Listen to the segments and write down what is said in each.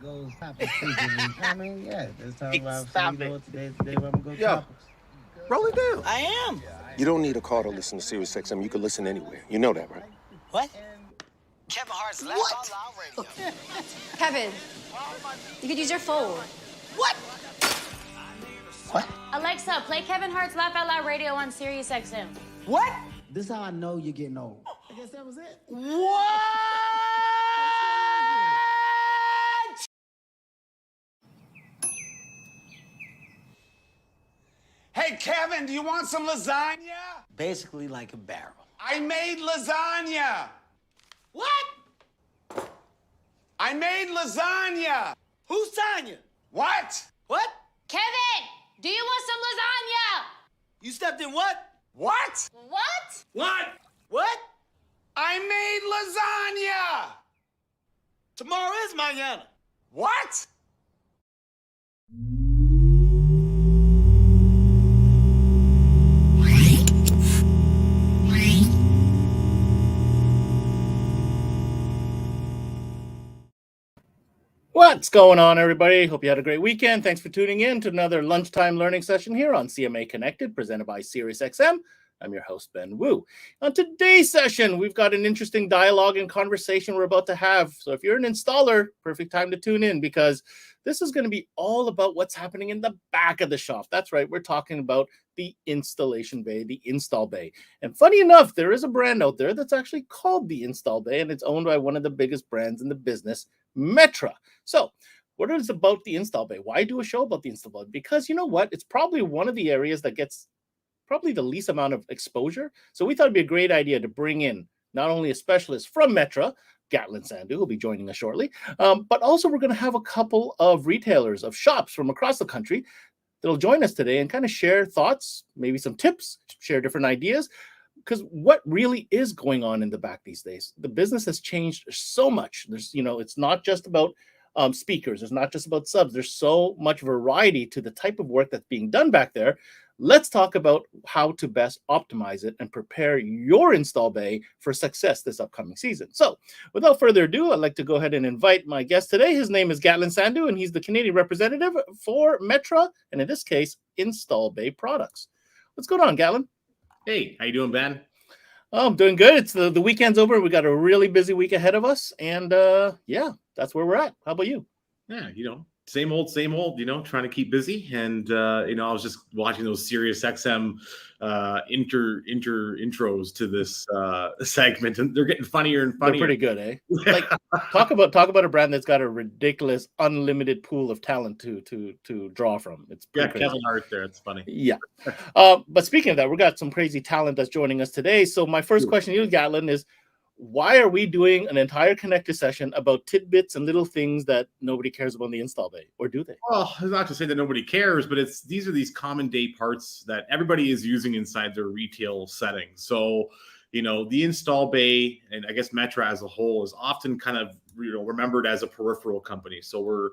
goes topics frequently. I mean, yeah, let's talk about Stop so you know it. today's the day where I'm gonna go Yo. topics. Roll it down. I am. You don't need a car to listen to Sirius XM. You can listen anywhere. You know that, right? What? Kevin Hart's Laugh Out Loud Radio. Kevin, you could use your phone. What? What? Alexa, play Kevin Hart's Laugh Out Loud Radio on Sirius XM. What? This is how I know you're getting old. I guess that was it. What? Hey, Kevin, do you want some lasagna? Basically like a barrel. I made lasagna. What? I made lasagna. Who's Tanya? What? What? Kevin, do you want some lasagna? You stepped in what? What? What? What? What? I made lasagna. Tomorrow is mañana. What? What's going on, everybody? Hope you had a great weekend. Thanks for tuning in to another lunchtime learning session here on CMA Connected, presented by SiriusXM. I'm your host, Ben Wu. On today's session, we've got an interesting dialogue and conversation we're about to have. So if you're an installer, perfect time to tune in because this is going to be all about what's happening in the back of the shop. That's right. We're talking about the installation bay, the install bay. And funny enough, there is a brand out there that's actually called the install bay, and it's owned by one of the biggest brands in the business, Metra. So what is about the install bay? Why do a show about the install bay? Because you know what? It's probably one of the areas that gets probably the least amount of exposure. So we thought it'd be a great idea to bring in not only a specialist from Metra, Gatlin Sandhu, who'll be joining us shortly, but also we're going to have a couple of retailers of shops from across the country that'll join us today and kind of share thoughts, maybe some tips, share different ideas. Because what really is going on in the back these days? The business has changed so much. There's, it's not just about speakers. It's not just about subs. There's so much variety to the type of work that's being done back there. Let's talk about how to best optimize it and prepare your install bay for success this upcoming season. So without further ado, I'd like to go ahead and invite my guest today. His name is Gatlin Sandhu, and he's the Canadian representative for Metra, and in this case, Install Bay Products. What's going on, Gatlin? Hey, how you doing, Ben? Oh, I'm doing good. It's the weekend's over. We got a really busy week ahead of us. And yeah, that's where we're at. How about you? Yeah, same old, trying to keep busy. And, I was just watching those Sirius XM intros to this segment, and they're getting funnier and funnier. They're pretty good, eh? Like talk about a brand that's got a ridiculous, unlimited pool of talent to draw from. It's crazy. Kevin Hart there. It's funny. Yeah. But speaking of that, we got some crazy talent that's joining us today. So my first question to you, Gatlin, is why are we doing an entire connected session about tidbits and little things that nobody cares about in the install bay, or do they? Well, it's not to say that nobody cares, but these are these common day parts that everybody is using inside their retail setting. So, the install bay, and I guess Metra as a whole, is often kind of remembered as a peripheral company. So we're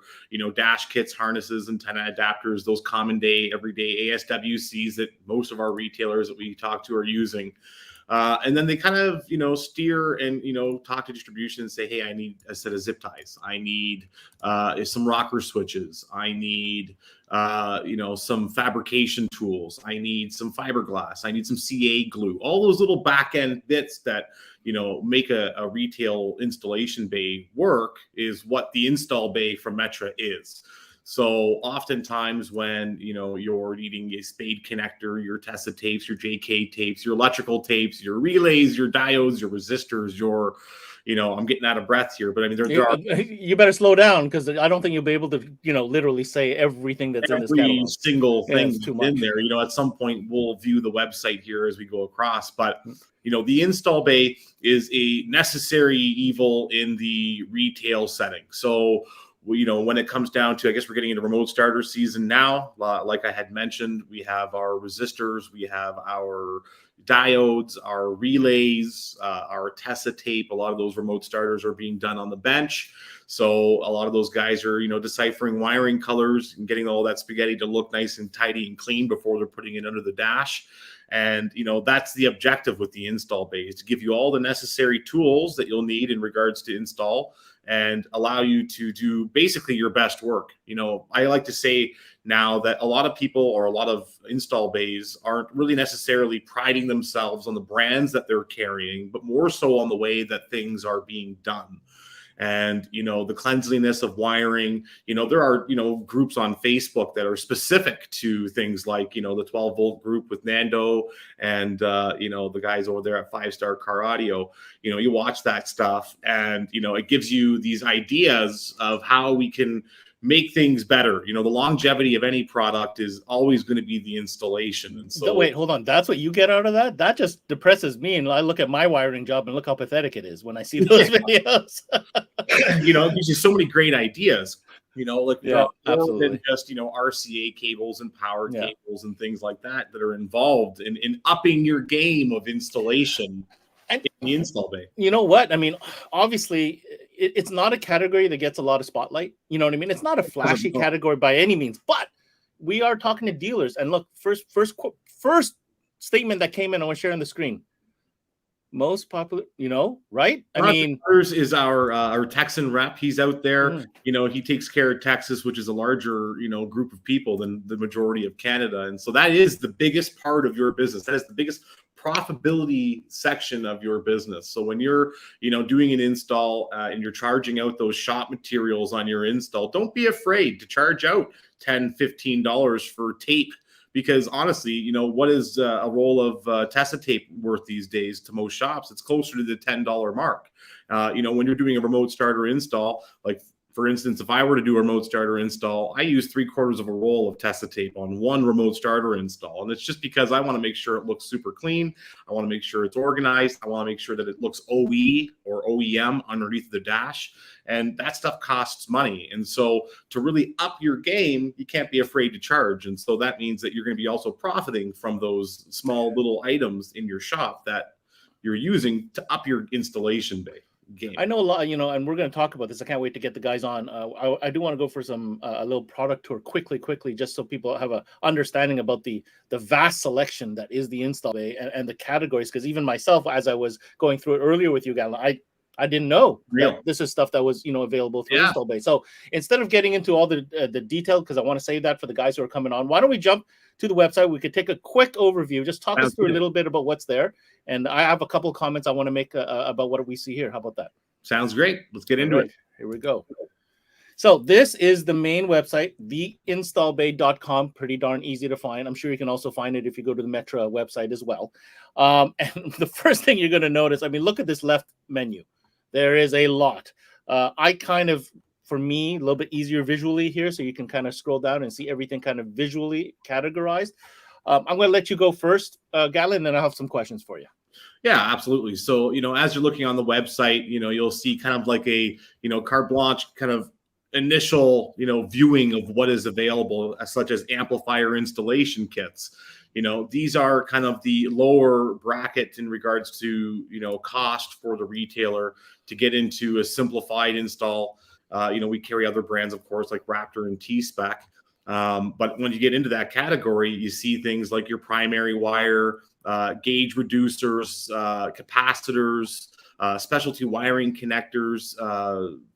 dash kits, harnesses, antenna adapters, those common day, everyday ASWCs that most of our retailers that we talk to are using. And then they kind of, steer and, talk to distribution and say, hey, I need a set of zip ties. I need some rocker switches. I need, some fabrication tools. I need some fiberglass. I need some CA glue. All those little back end bits that, make a retail installation bay work is what the install bay from Metra is. So oftentimes when, you're needing a spade connector, your Tessa tapes, your JK tapes, your electrical tapes, your relays, your diodes, your resistors, I'm getting out of breath here, but I mean, you better slow down because I don't think you'll be able to, literally say everything that's in this catalog. Every single thing too much in there, at some point we'll view the website here as we go across, but the install bay is a necessary evil in the retail setting. So when it comes down to, I guess we're getting into remote starter season now. Like I had mentioned, we have our resistors, we have our diodes, our relays, our Tessa tape. A lot of those remote starters are being done on the bench. So a lot of those guys are, deciphering wiring colors and getting all that spaghetti to look nice and tidy and clean before they're putting it under the dash. And, that's the objective with the install bay, is to give you all the necessary tools that you'll need in regards to install and allow you to do basically your best work. You know, I like to say now that a lot of people or a lot of install bays aren't really necessarily priding themselves on the brands that they're carrying, but more so on the way that things are being done. And, you know, the cleanliness of wiring, you know, there are, you know, groups on Facebook that are specific to things like, you know, the 12-volt group with Nando and, you know, the guys over there at 5-Star Car Audio. You know, you watch that stuff and, you know, it gives you these ideas of how we can make things better. You know, the longevity of any product is always going to be the installation. And so, wait, hold on. That's what you get out of that? That just depresses me. And I look at my wiring job and look how pathetic it is when I see those videos. You know, it gives you so many great ideas. You know, like absolutely. than just, you know, RCA cables and power cables and things like that are involved in upping your game of installation in the install bay. You know what? I mean, obviously, it's not a category that gets a lot of spotlight. You know what I mean? It's not a flashy category by any means, but we are talking to dealers. And look, first statement that came in, I want to share on the screen. Most popular, you know, right? I mean, is our Texan rep. He's out there. You know, he takes care of Texas, which is a larger, you know, group of people than the majority of Canada. And so that is the biggest part of your business. That is the biggest profitability section of your business. So when you're, you know, doing an install and you're charging out those shop materials on your install, don't be afraid to charge out $10-15 for tape, because honestly, you know, what is a roll of Tessa tape worth these days to most shops? It's closer to the $10 mark. You know, when you're doing a remote starter install, like for instance, if I were to do a remote starter install, I use 3/4 of a roll of Tessa tape on one remote starter install. And it's just because I want to make sure it looks super clean. I want to make sure it's organized. I want to make sure that it looks OE or OEM underneath the dash. And that stuff costs money. And so to really up your game, you can't be afraid to charge. And so that means that you're going to be also profiting from those small little items in your shop that you're using to up your installation bay. Game. I know a lot, you know, and we're going to talk about this. I can't wait to get the guys on. I do want to go for some a little product tour quickly, just so people have a understanding about the vast selection that is the install bay and the categories. Because even myself, as I was going through it earlier with you, Gatlin, I didn't know that this is stuff that was, you know, available through install bay. So instead of getting into all the detail, because I want to save that for the guys who are coming on, why don't we jump to the website? We could take a quick overview, just talk us through a little bit about what's there. And I have a couple of comments I want to make about what we see here. How about that? Sounds great. Let's get into it. Here we go. So this is the main website, theinstallbay.com. Pretty darn easy to find. I'm sure you can also find it if you go to the Metra website as well. And the first thing you're going to notice, I mean, look at this left menu. There is a lot. I kind of, for me, a little bit easier visually here, so you can kind of scroll down and see everything kind of visually categorized. I'm going to let you go first, Gatlin, and then I'll have some questions for you. Yeah, absolutely. So, you know, as you're looking on the website, you know, you'll see kind of like a, you know, carte blanche kind of initial, you know, viewing of what is available, such as amplifier installation kits. You know, these are kind of the lower bracket in regards to, you know, cost for the retailer to get into a simplified install. You know, we carry other brands, of course, like Raptor and T-Spec. But when you get into that category, you see things like your primary wire, gauge reducers, capacitors, specialty wiring connectors,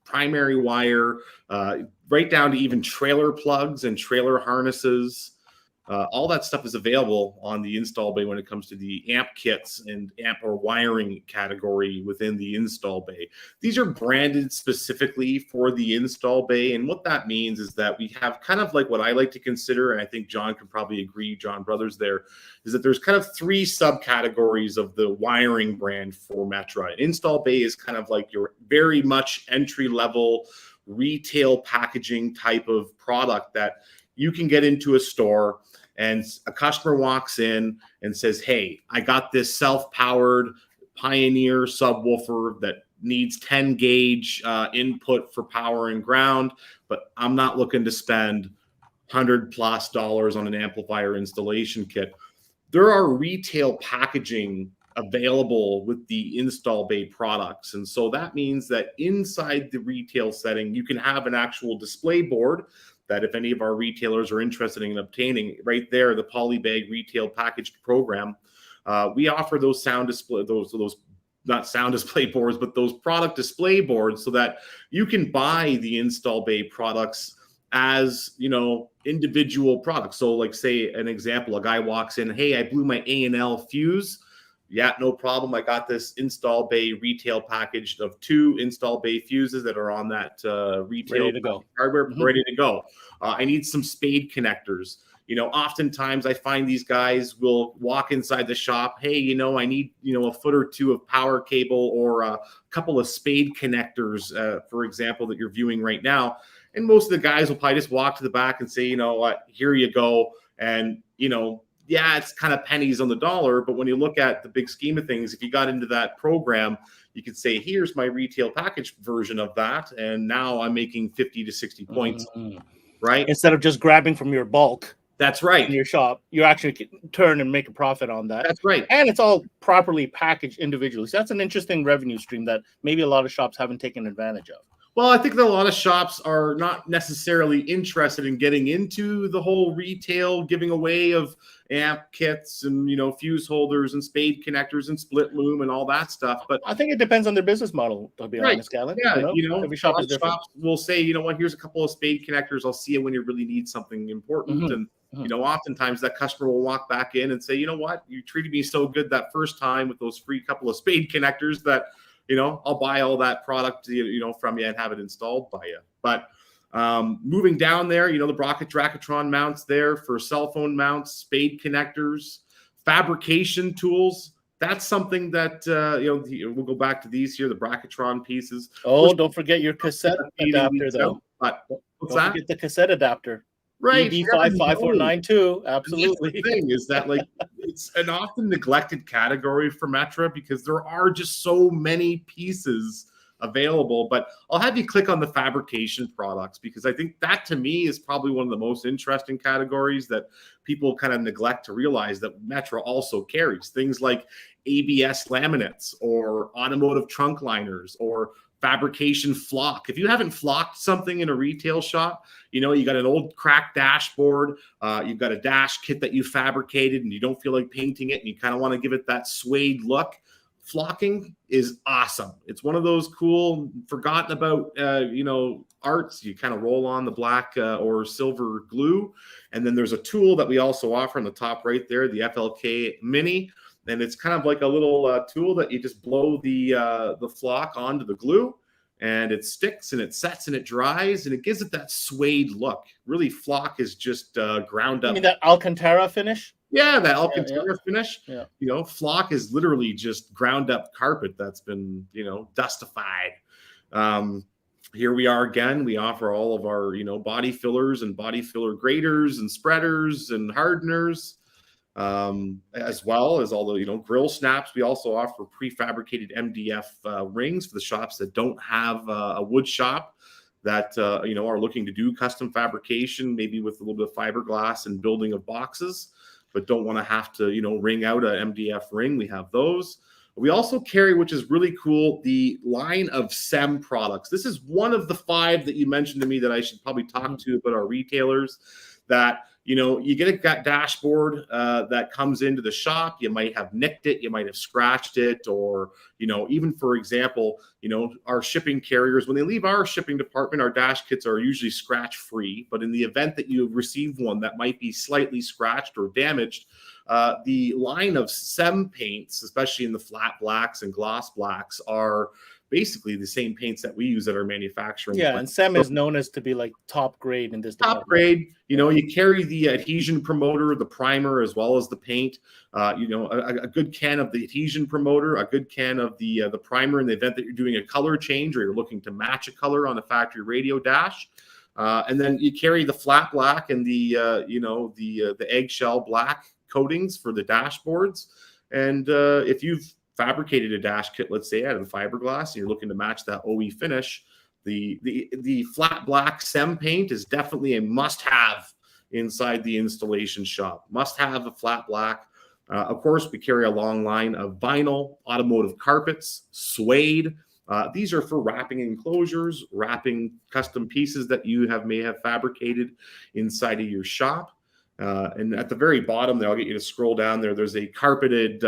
primary wire, right down to even trailer plugs and trailer harnesses. All that stuff is available on the install bay when it comes to the amp kits and amp or wiring category within the install bay. These are branded specifically for the install bay. And what that means is that we have kind of like what I like to consider, and I think John can probably agree, John Brothers there, is that there's kind of 3 subcategories of the wiring brand for Metra. Install bay is kind of like your very much entry level retail packaging type of product that you can get into a store and a customer walks in and says, hey, I got this self-powered Pioneer subwoofer that needs 10 gauge input for power and ground, but I'm not looking to spend $100+ on an amplifier installation kit. There are retail packaging available with the install bay products. And so that means that inside the retail setting, you can have an actual display board that if any of our retailers are interested in obtaining, right there, the Polybag retail packaged program, we offer those sound display, those not sound display boards, but those product display boards, so that you can buy the install bay products as, you know, individual products. So like, say an example, a guy walks in, hey, I blew my A&L fuse. Yeah, no problem. I got this install bay retail package of 2 install bay fuses that are on that retail hardware, ready to go. I need some spade connectors. You know, oftentimes I find these guys will walk inside the shop. Hey, you know, I need, you know, a foot or 2 of power cable or a couple of spade connectors, for example, that you're viewing right now. And most of the guys will probably just walk to the back and say, you know what, here you go. And, you know, yeah, it's kind of pennies on the dollar, but when you look at the big scheme of things, if you got into that program, you could say, here's my retail package version of that, and now I'm making 50 to 60 points, right? Instead of just grabbing from your bulk. That's right. In your shop, you actually turn and make a profit on that. That's right. And it's all properly packaged individually. So that's an interesting revenue stream that maybe a lot of shops haven't taken advantage of. Well, I think that a lot of shops are not necessarily interested in getting into the whole retail giving away of amp kits and, you know, fuse holders and spade connectors and split loom and all that stuff. But I think it depends on their business model, to be honest, Gatlin. Yeah, you know, every shop is different. Shops will say, you know what, here's a couple of spade connectors. I'll see you when you really need something important. And, you know, oftentimes that customer will walk back in and say, you know what, you treated me so good that first time with those free couple of spade connectors that, you know, I'll buy all that product, you know, from you and have it installed by you. But moving down there, you know, the Brackatron mounts there for cell phone mounts, spade connectors, fabrication tools. That's something that, you know, we'll go back to these here, the Brackatron pieces. Oh, don't forget your cassette adapter, though. But don't forget the cassette adapter. Right. ED55492. Absolutely. The thing is that, like, it's an often neglected category for Metra because there are just so many pieces available. But I'll have you click on the fabrication products because I think that, to me, is probably one of the most interesting categories that people kind of neglect to realize that Metra also carries. Things like ABS laminates or automotive trunk liners or fabrication flock. If you haven't flocked something in a retail shop, you know, you got an old cracked dashboard, you've got a dash kit that you fabricated and you don't feel like painting it and you kind of want to give it that suede look, flocking is awesome. It's one of those cool, forgotten about, you know, arts. You kind of roll on the black or silver glue. And then there's a tool that we also offer on the top right there, the FLK Mini. And it's kind of like a little tool that you just blow the flock onto the glue and it sticks and it sets and it dries and it gives it that suede look. Really, flock is just ground up. You mean that Alcantara finish? Yeah, that Alcantara finish. Yeah. You know, flock is literally just ground up carpet that's been, you know, dustified. Here we are again. We offer all of our, you know, body fillers and body filler graters and spreaders and hardeners. As well as all the, you know, grill snaps. We also offer prefabricated MDF rings for the shops that don't have a wood shop that, you know, are looking to do custom fabrication, maybe with a little bit of fiberglass and building of boxes, but don't want to have to, you know, ring out a MDF ring. We have those. We also carry, which is really cool, the line of SEM products. This is one of the 5 that you mentioned to me that I should probably talk to about our retailers that, you know, you get a dashboard that comes into the shop. You might have nicked it. You might have scratched it. Or, you know, even, for example, you know, our shipping carriers, when they leave our shipping department, our dash kits are usually scratch free. But in the event that you receive one that might be slightly scratched or damaged, the line of SEM paints, especially in the flat blacks and gloss blacks, are basically the same paints that we use at our manufacturing plant. And SEM is known as to be like top grade in this department. Top grade, you know, you carry the adhesion promoter, the primer, as well as the paint. You know, a good can of the adhesion promoter, a good can of the primer in the event that you're doing a color change or you're looking to match a color on a factory radio dash. And then you carry the flat black and the you know, the eggshell black coatings for the dashboards. And if you've fabricated a dash kit, let's say out of fiberglass, and you're looking to match that OE finish, the flat black SEM paint is definitely a must-have inside the installation shop. Must have a flat black. Of course, we carry a long line of vinyl, automotive carpets, suede. These are for wrapping enclosures, wrapping custom pieces that you may have fabricated inside of your shop. And at the very bottom there, I'll get you to scroll down there. There's a carpeted,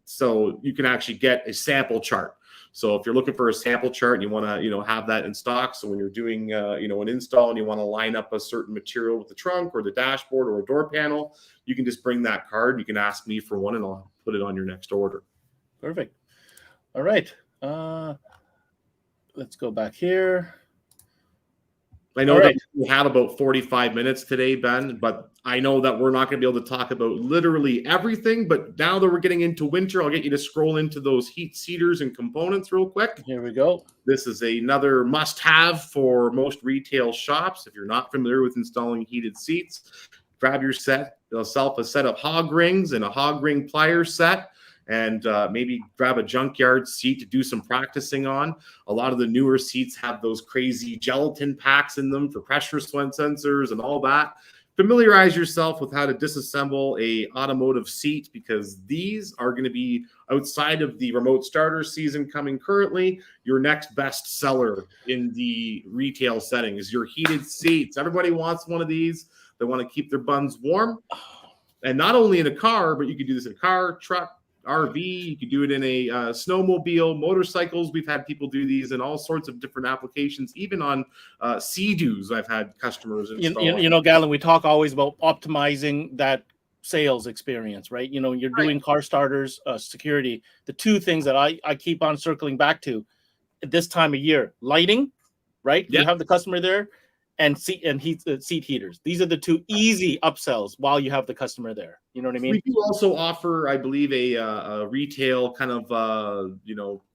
so you can actually get a sample chart. So if you're looking for a sample chart and you want to, have that in stock, so when you're doing, an install and you want to line up a certain material with the trunk or the dashboard or a door panel, you can just bring that card. You can ask me for one, and I'll put it on your next order. Perfect. All right. Let's go back here. I know that we have about 45 minutes today, Ben, but I know that we're not going to be able to talk about literally everything. But now that we're getting into winter, I'll get you to scroll into those heat seaters and components real quick. Here we go. This is another must-have for most retail shops. If you're not familiar with installing heated seats, grab yourself a set of hog rings and a hog ring pliers set. And maybe grab a junkyard seat to do some practicing on. A lot of the newer seats have those crazy gelatin packs in them for pressure sensors and all that. Familiarize yourself with how to disassemble a automotive seat, because these are going to be, outside of the remote starter season coming currently, your next best seller in the retail setting is your heated seats. Everybody wants one of these. They want to keep their buns warm. And not only in a car, but you can do this in a car, truck, RV, you could do it in a snowmobile, motorcycles. We've had people do these in all sorts of different applications, even on Sea-Doos. I've had customers install. Gatlin, we talk always about optimizing that sales experience, right? You're doing car starters, security. The two things that I keep on circling back to at this time of year: lighting, right? You have the customer there, and seat heaters. These are the two easy upsells while you have the customer there. You know what I mean? We do also offer, I believe, a retail kind of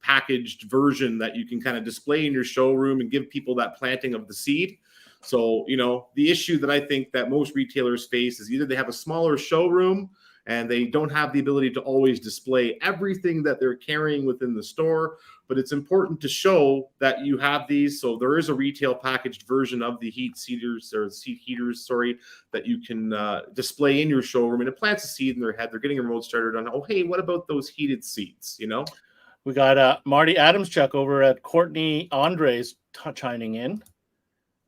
packaged version that you can kind of display in your showroom and give people that planting of the seed. So the issue that I think that most retailers face is either they have a smaller showroom and they don't have the ability to always display everything that they're carrying within the store. But it's important to show that you have these. So there is a retail packaged version of the seat heaters, that you can display in your showroom, and it plants a seed in their head. They're getting a remote started on, oh, hey, what about those heated seats? We got Marty Adamschuk over at Courtney Andres chiming in.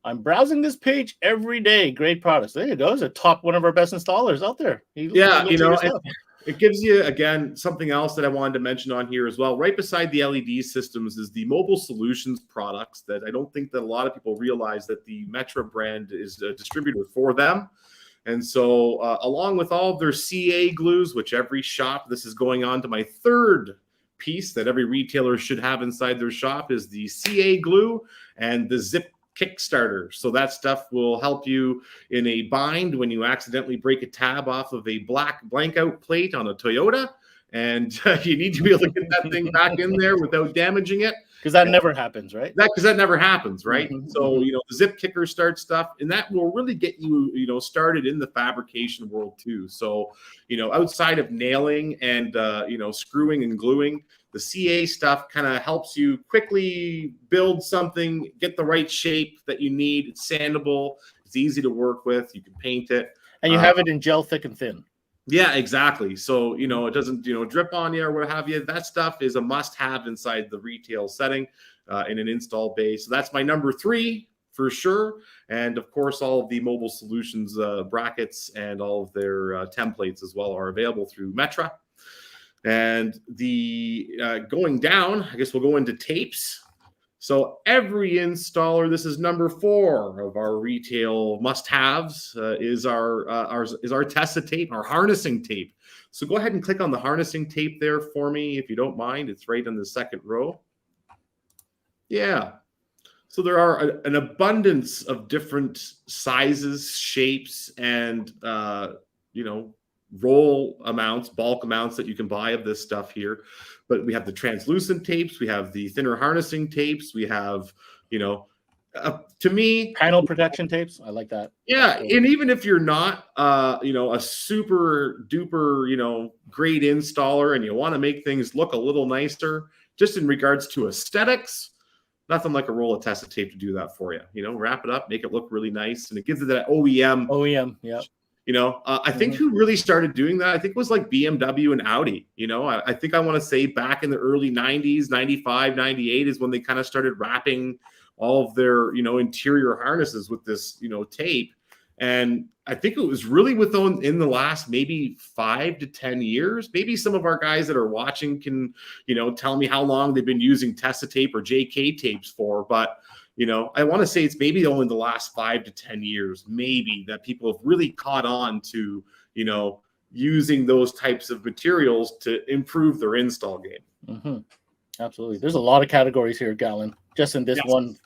I'm browsing this page every day. Great products. There you go. It's one of our best installers out there. It gives you, again, something else that I wanted to mention on here as well. Right beside the LED systems is the Mobile Solutions products that I don't think that a lot of people realize that the Metra brand is a distributor for them. And so along with all of their CA glues, which every shop, this is going on to my third piece that every retailer should have inside their shop, is the CA glue and the zip Kickstarter. So that stuff will help you in a bind when you accidentally break a tab off of a black blank out plate on a Toyota, and you need to be able to get that thing back in there without damaging it. Because that never happens, right? Because that never happens, right? So, the zip kicker start stuff, and that will really get you, started in the fabrication world too. So, outside of nailing and, screwing and gluing, the CA stuff kind of helps you quickly build something, get the right shape that you need. It's sandable. It's easy to work with. You can paint it. And you have it in gel, thick and thin. Yeah, exactly. So, it doesn't, drip on you or what have you. That stuff is a must-have inside the retail setting in an install bay. So that's my number 3 for sure. And, of course, all of the Mobile Solutions brackets and all of their templates as well are available through Metra. And the going down, I guess we'll go into tapes. So every installer, this is number 4 of our retail must-haves, is our Tessa tape, our harnessing tape. So go ahead and click on the harnessing tape there for me, if you don't mind. It's right in the second row. Yeah. So there are an abundance of different sizes, shapes, and roll amounts, bulk amounts that you can buy of this stuff here. But we have the translucent tapes, we have the thinner harnessing tapes, we have, to me, panel protection tapes. I like that. Yeah, and even if you're not, a super duper, great installer, and you want to make things look a little nicer, just in regards to aesthetics, nothing like a roll of Tessa tape to do that for you. Wrap it up, make it look really nice, and it gives it that OEM. Yeah. I think who really started doing that, I think, was like BMW and Audi. I think I want to say back in the early 90s, 95, 98 is when they kind of started wrapping all of their, interior harnesses with this, tape. And I think it was really in the last maybe 5 to 10 years. Maybe some of our guys that are watching can, tell me how long they've been using Tessa tape or JK tapes for. But, I want to say it's maybe only in the last 5 to 10 years, maybe, that people have really caught on to, using those types of materials to improve their install game. Mm-hmm. Absolutely. There's a lot of categories here, Gatlin, just in this one.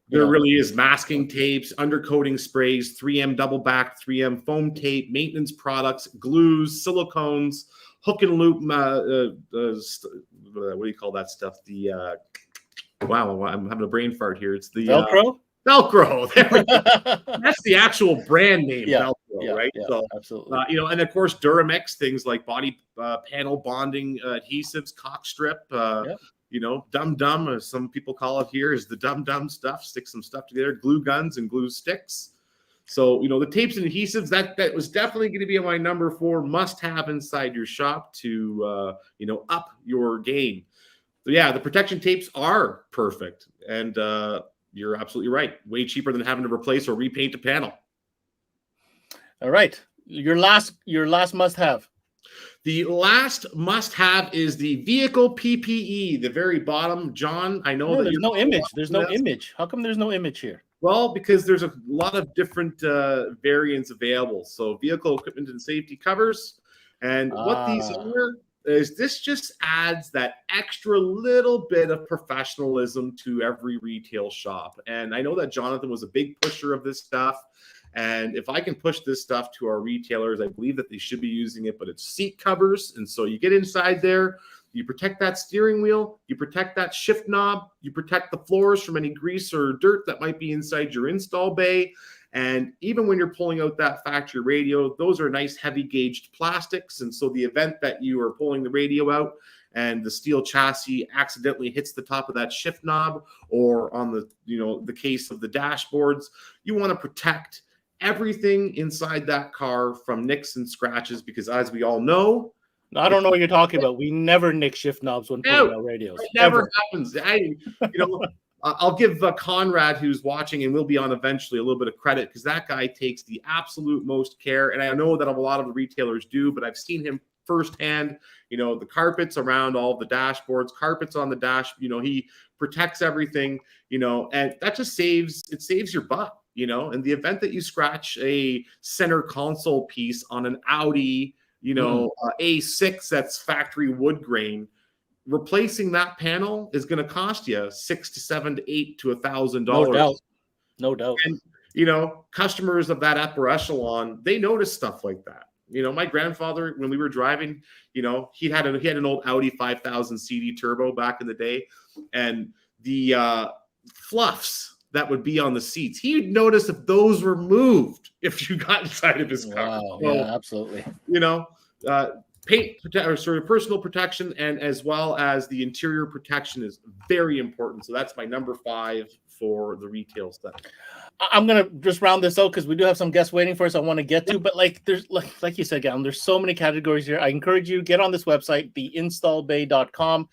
There really is masking tapes, undercoating sprays, 3M double back, 3M foam tape, maintenance products, glues, silicones, hook and loop. What do you call that stuff? Wow, I'm having a brain fart here. It's the Velcro. Velcro. That's the actual brand name, Velcro, right? Yeah, so, absolutely. And of course, Duramex, things like body panel bonding adhesives, caulk strip. Dum dum, as some people call it here, is the dum dum stuff. Stick some stuff together, glue guns and glue sticks. So the tapes and adhesives that was definitely going to be my number 4 must-have inside your shop to up your game. So yeah, the protection tapes are perfect, and you're absolutely right. Way cheaper than having to replace or repaint a panel. All right, your last must-have. The last must-have is the vehicle PPE, the very bottom. John, I know that there's no image. There's no image. How come there's no image here? Well, because there's a lot of different variants available. So vehicle equipment and safety covers. And what these are is this just adds that extra little bit of professionalism to every retail shop. And I know that Jonathan was a big pusher of this stuff. And if I can push this stuff to our retailers, I believe that they should be using it, but it's seat covers. And so you get inside there, you protect that steering wheel, you protect that shift knob, you protect the floors from any grease or dirt that might be inside your install bay. And even when you're pulling out that factory radio, those are nice heavy gauged plastics. And so the event that you are pulling the radio out and the steel chassis accidentally hits the top of that shift knob, or on the case of the dashboards, you want to protect everything inside that car from nicks and scratches, because as we all know, I don't know what you're talking about. We never nick shift knobs when pulling out radios. It never happens. I'll give Conrad, who's watching and will be on eventually, a little bit of credit, because that guy takes the absolute most care. And I know that a lot of the retailers do, but I've seen him firsthand. The carpets around all the dashboards, carpets on the dash. He protects everything. And that just saves your butt. In the event that you scratch a center console piece on an Audi, A6 that's factory wood grain, replacing that panel is going to cost you $600 to $700 to $800 to $1,000. No doubt. And customers of that upper echelon, they notice stuff like that. My grandfather, when we were driving, he had an old Audi 5000 CD turbo back in the day, and the fluffs that would be on the seats, he'd notice if those were moved if you got inside of his car. Wow, so, yeah, absolutely. Paint or sort of personal protection, and as well as the interior protection is very important. So that's my number 5 for the retail stuff. I'm gonna just round this out because we do have some guests waiting for us. I want to get to, but there's like you said, Gavin, there's so many categories here. I encourage you, get on this website, theinstallbay.com.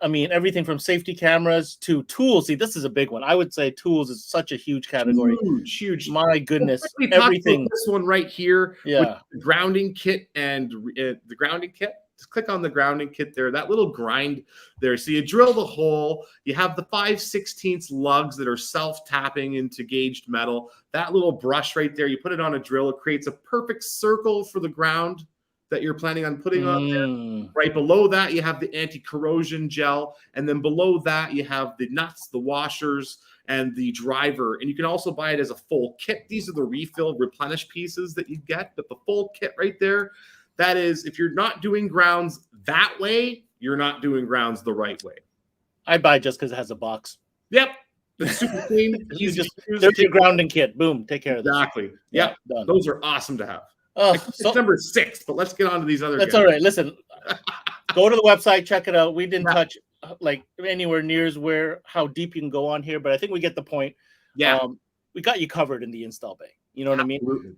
I mean, everything from safety cameras to tools. See, this is a big one. I would say tools is such a huge category. Huge. My goodness. Everything. This one right here. Yeah. The grounding kit and the grounding kit. Just click on the grounding kit there. That little grind there. So you drill the hole. You have the 5/16 lugs that are self-tapping into gauged metal. That little brush right there, you put it on a drill. It creates a perfect circle for the ground that you're planning on putting on there. Right below that, you have the anti-corrosion gel. And then below that, you have the nuts, the washers, and the driver. And you can also buy it as a full kit. These are the refill replenish pieces that you get. But the full kit right there, that is, if you're not doing grounds that way, you're not doing grounds the right way. I buy just because it has a box. Yep. It's super clean. There's your grounding kit. Boom. Take care of this. Exactly. Yep. Done. Those are awesome to have. It's number 6, but let's get on to these other That's guys. all right. Listen, go to the website, check it out. We didn't touch anywhere near how deep you can go on here, but I think we get the point. Yeah. We got you covered in the install bay. You know what I mean? Absolutely.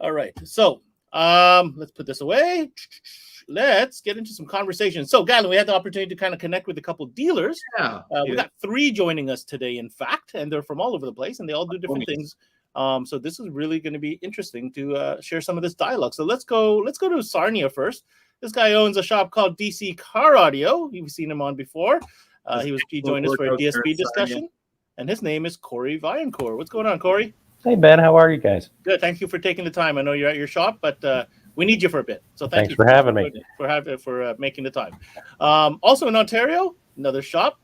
All right. So let's put this away. Let's get into some conversation. So, Gatlin, we had the opportunity to kind of connect with a couple of dealers. We got 3 joining us today, in fact, and they're from all over the place, and they all do different things So this is really going to be interesting to share some of this dialogue. So let's go to Sarnia first. This guy owns a shop called DC Car Audio. You've seen him on before. He joined us for a DSP discussion, and his name is Cory Vaillancourt. What's going on, Cory? Hey, Ben. How are you guys? Good. Thank you for taking the time. I know you're at your shop, but we need you for a bit. So thanks for having me. For making the time. Also in Ontario, another shop.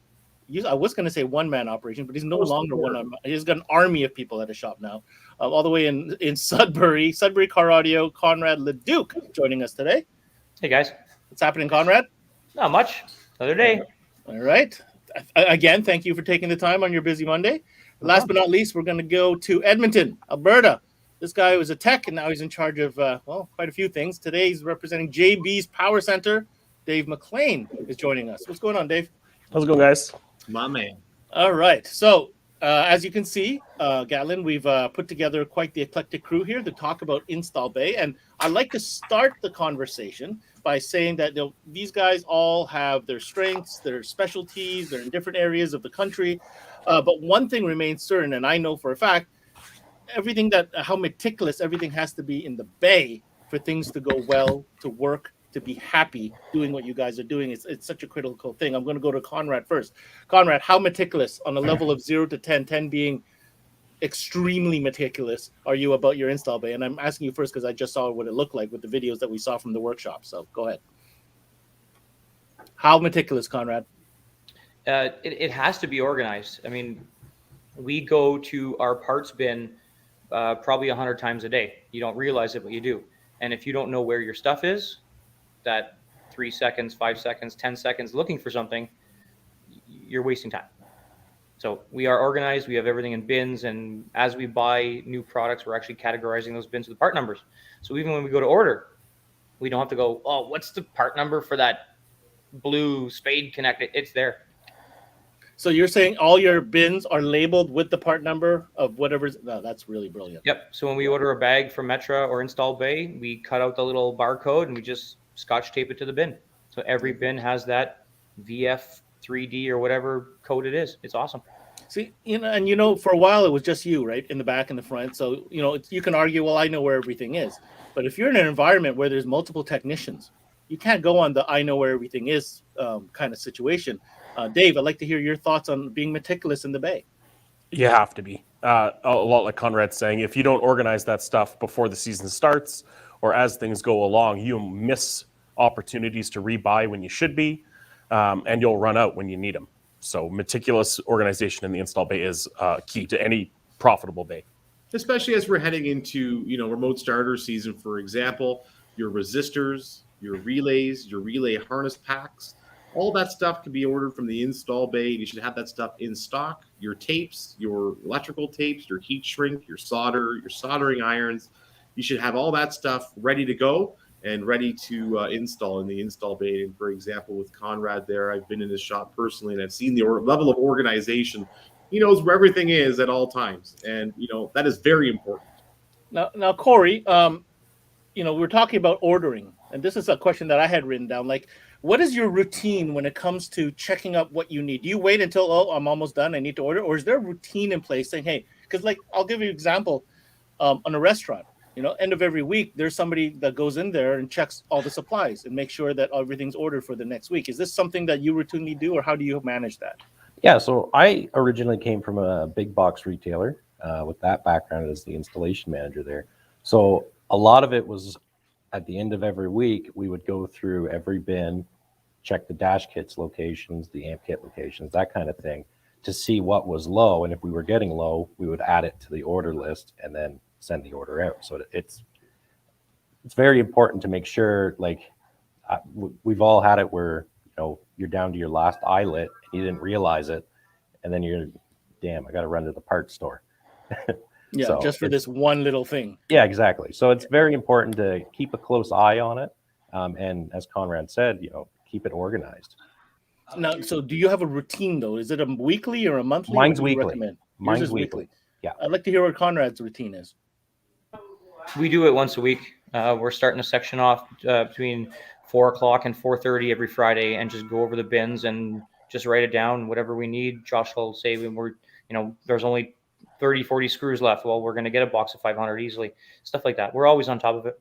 I was going to say one-man operation, but he's no longer one. He's got an army of people at a shop now, all the way in Sudbury Car Audio. Conrad Leduc joining us today. Hey guys, what's happening, Conrad? Not much. Another day. All right. Again, thank you for taking the time on your busy Monday. Last but not least, we're going to go to Edmonton, Alberta. This guy was a tech, and now he's in charge of quite a few things. Today, he's representing JB's Power Center. Dave McLean is joining us. What's going on, Dave? How's it going, guys? My man. All right. So, as you can see, Gatlin, we've put together quite the eclectic crew here to talk about Install Bay. And I'd like to start the conversation by saying that these guys all have their strengths, their specialties, they're in different areas of the country. But one thing remains certain, and I know for a fact, how meticulous everything has to be in the Bay for things to go well, to work, to be happy doing what you guys are doing. It's such a critical thing. I'm going to go to Conrad first. Conrad, how meticulous on a level of 0 to 10, 10 being extremely meticulous, are you about your Install Bay? And I'm asking you first because I just saw what it looked like with the videos that we saw from the workshop. So go ahead. How meticulous, Conrad? It has to be organized. I mean, we go to our parts bin probably 100 times a day. You don't realize it, but you do. And if you don't know where your stuff is, that 3 seconds, 5 seconds, 10 seconds looking for something, you're wasting time. So we are organized. We have everything in bins. And as we buy new products, we're actually categorizing those bins with part numbers. So even when we go to order, we don't have to go, oh, what's the part number for that blue spade connected? It's there. So you're saying all your bins are labeled with the part number of whatever's... No, that's really brilliant. Yep. So when we order a bag from Metra or Install Bay, we cut out the little barcode and we just Scotch tape it to the bin. So every bin has that VF 3D or whatever code it is. It's awesome. See, for a while it was just you, right, in the back and the front. So, you can argue, well, I know where everything is. But if you're in an environment where there's multiple technicians, you can't go on the I know where everything is kind of situation. Dave, I'd like to hear your thoughts on being meticulous in the Bay. You have to be. A lot like Conrad's saying, if you don't organize that stuff before the season starts or as things go along, you'll miss opportunities to rebuy when you should be, and you'll run out when you need them. So meticulous organization in the Install Bay is key to any profitable bay. Especially as we're heading into, remote starter season, for example, your resistors, your relays, your relay harness packs, all that stuff can be ordered from the Install Bay. You should have that stuff in stock. Your tapes, your electrical tapes, your heat shrink, your solder, your soldering irons. You should have all that stuff ready to go and ready to install in the Install Bay. And for example, with Conrad there, I've been in his shop personally, and I've seen the level of organization. He knows where everything is at all times. And, that is very important. Now, Cory, we're talking about ordering. And this is a question that I had written down. Like, what is your routine when it comes to checking up what you need? Do you wait until, I'm almost done, I need to order? Or is there a routine in place saying, hey, because I'll give you an example on a restaurant. End of every week, there's somebody that goes in there and checks all the supplies and makes sure that everything's ordered for the next week. Is this something that you routinely do, or how do you manage that? Yeah, so I originally came from a big box retailer with that background as the installation manager there. So a lot of it was at the end of every week, we would go through every bin, check the dash kits locations, the amp kit locations, that kind of thing, to see what was low. And if we were getting low, we would add it to the order list and then send the order out. So it's very important to make sure, we've all had it where, you're down to your last eyelet and you didn't realize it. And then I got to run to the parts store. Yeah, so just for this one little thing. Yeah, exactly. So it's very important to keep a close eye on it. And as Conrad said, keep it organized. Now, so do you have a routine though? Is it a weekly or a monthly? Mine's weekly. Mine's weekly. Yeah. I'd like to hear what Conrad's routine is. We do it once a week. We're starting a section off between 4 o'clock and 4:30 every Friday, and just go over the bins and just write it down. Whatever we need, Josh will say when there's only 30, 40 screws left. Well, we're going to get a box of 500 easily. Stuff like that. We're always on top of it.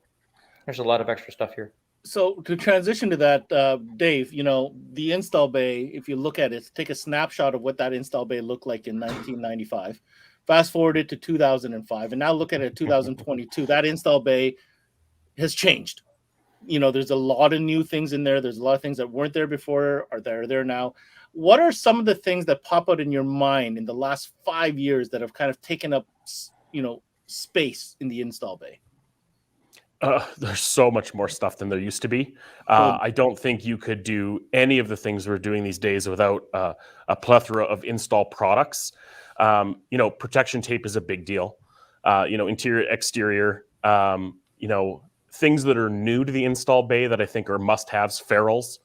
There's a lot of extra stuff here. So to transition to that, Dave, the install bay, if you look at it, take a snapshot of what that install bay looked like in 1995, fast forward it to 2005, and now look at it 2022. That install bay has changed. There's a lot of new things in there. There's a lot of things that weren't there before or that are there now. What are some of the things that pop out in your mind in the last 5 years that have kind of taken up, space in the install bay? There's so much more stuff than there used to be. I don't think you could do any of the things we're doing these days without a plethora of install products. Protection tape is a big deal. Interior, exterior, things that are new to the install bay that I think are must-haves, ferrules,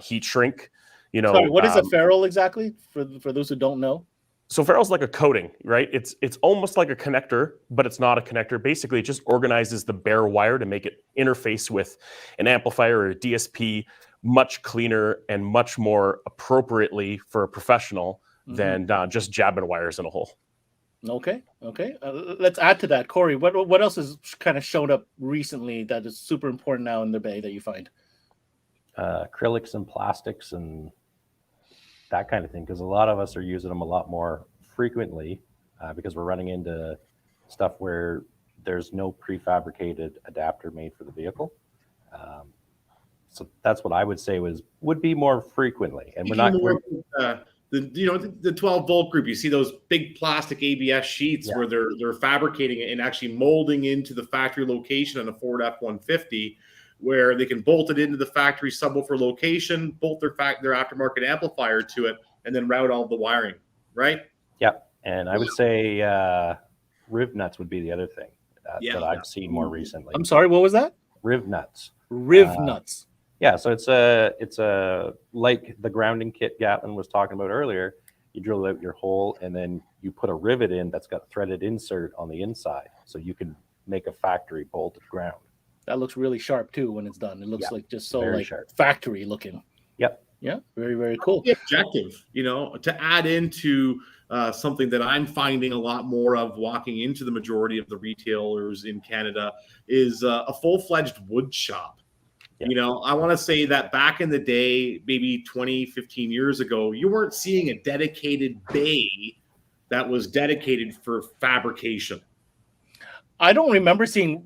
heat shrink. Sorry, what is a ferrule exactly for those who don't know? So ferrule's like a coating, right? It's almost like a connector, but it's not a connector. Basically, it just organizes the bare wire to make it interface with an amplifier or a DSP much cleaner and much more appropriately for a professional than just jabbing wires in a hole. Okay. Let's add to that. Cory, what else has kind of shown up recently that is super important now in the bay that you find? Acrylics and plastics and that kind of thing, because a lot of us are using them a lot more frequently because we're running into stuff where there's no prefabricated adapter made for the vehicle. So that's what I would say would be more frequently. And we're not the 12 volt group. You see those big plastic ABS sheets where they're fabricating it and actually molding into the factory location on a Ford F-150, where they can bolt it into the factory subwoofer location, bolt their aftermarket amplifier to it, and then route all the wiring, right? Yep. And I would say riv nuts would be the other thing that I've seen more recently. I'm sorry, what was that? Riv nuts. Riv nuts. Yeah, so it's a like the grounding kit Gatlin was talking about earlier. You drill out your hole and then you put a rivet in that's got threaded insert on the inside, so you can make a factory bolted ground. That looks really sharp too when it's done. It looks like just so like sharp. Factory looking. Yep. Yeah. Very, very cool. The objective, to add into something that I'm finding a lot more of walking into the majority of the retailers in Canada is a full-fledged wood shop. Yep. I want to say that back in the day, maybe 20, 15 years ago, you weren't seeing a dedicated bay that was dedicated for fabrication. I don't remember seeing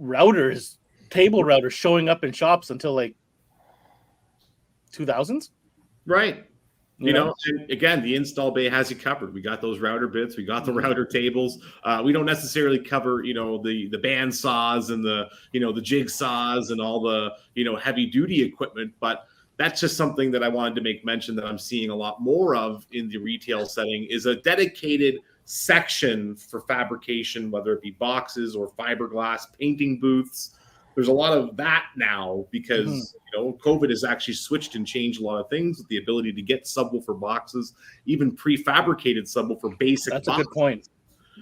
table routers showing up in shops until like 2000s. Right. And again, the install bay has you covered. We got those router bits. We got the router tables. We don't necessarily cover, the band saws and the jig saws and all the, heavy duty equipment. But that's just something that I wanted to make mention that I'm seeing a lot more of in the retail setting is a dedicated section for fabrication, whether it be boxes or fiberglass painting booths. There's a lot of that now because COVID has actually switched and changed a lot of things with the ability to get subwoofer boxes, even prefabricated subwoofer basic boxes. That's a good point.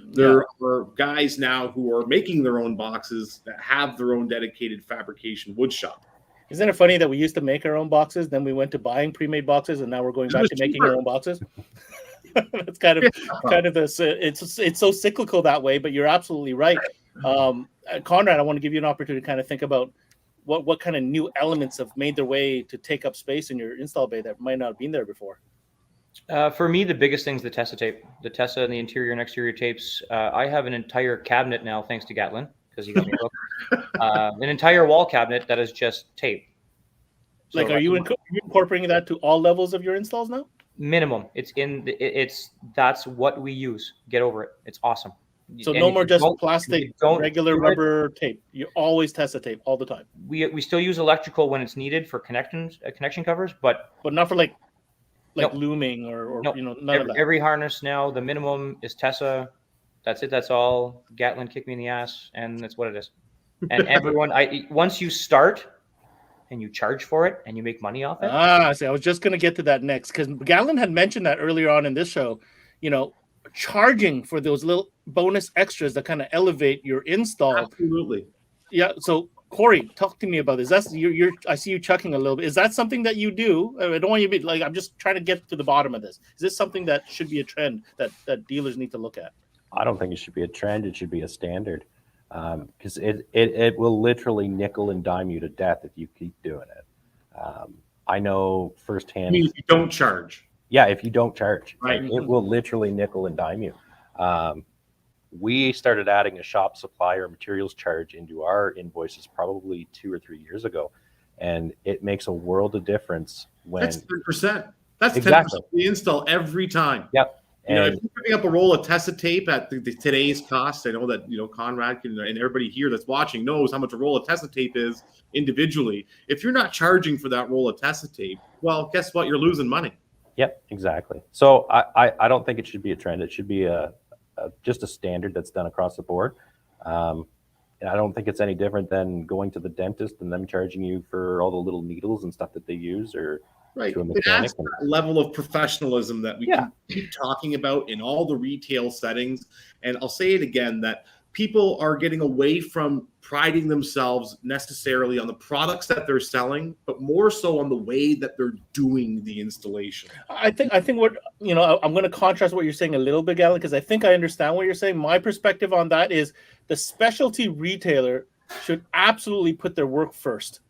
There are guys now who are making their own boxes that have their own dedicated fabrication wood shop. Isn't it funny that we used to make our own boxes, then we went to buying pre-made boxes, and now we're going back to making our own boxes? It's kind of this. It's so cyclical that way, but you're absolutely right. Conrad, I want to give you an opportunity to kind of think about what kind of new elements have made their way to take up space in your install bay that might not have been there before. For me, the biggest thing is the Tessa tape, the Tessa and the interior and exterior tapes. I have an entire cabinet now, thanks to Gatlin, because he got me a book. An entire wall cabinet that is just tape. So are you incorporating that to all levels of your installs now? Minimum. That's what we use. Get over it. It's awesome. So no more just plastic, regular rubber tape. You always Tessa tape all the time. We still use electrical when it's needed for connection covers, but not for like looming or none of that. Every harness now, the minimum is Tessa. That's it. That's all. Gatlin kicked me in the ass, and that's what it is. And everyone, once you start and you charge for it and you make money off it. See, I was just going to get to that next because Gatlin had mentioned that earlier on in this show. Charging for those little bonus extras that kind of elevate your install. Absolutely. Yeah. So Cory, talk to me about this. That's I see you chucking a little bit. Is that something that you do? I don't want you to be I'm just trying to get to the bottom of this. Is this something that should be a trend that dealers need to look at? I don't think it should be a trend. It should be a standard, because it will literally nickel and dime you to death if you keep doing it. I know firsthand. I mean, if you don't charge. Yeah, if you don't charge, right, like, it will literally nickel and dime you. We started adding a shop supply or materials charge into our invoices probably 2 or 3 years ago, and it makes a world of difference when that's 10%. That's exactly 10% of the install every time. Yep. You know, if you're picking up a roll of Tessa tape at today's cost, I know that, you know, Conrad can, and everybody here that's watching knows how much a roll of Tessa tape is individually. If you're not charging for that roll of Tessa tape, well, guess what? You're losing money. Yep, exactly. So I don't think it should be a trend. It should be just a standard that's done across the board. And I don't think it's any different than going to the dentist and them charging you for all the little needles and stuff that they use, or right. to a It mechanic. adds that level of professionalism that we can keep talking about in all the retail settings. And I'll say it again, that people are getting away from priding themselves necessarily on the products that they're selling, but more so on the way that they're doing the installation. I think what, you know, I'm going to contrast what you're saying a little bit, Gatlin, because I think I understand what you're saying. My perspective on that is the specialty retailer should absolutely put their work first.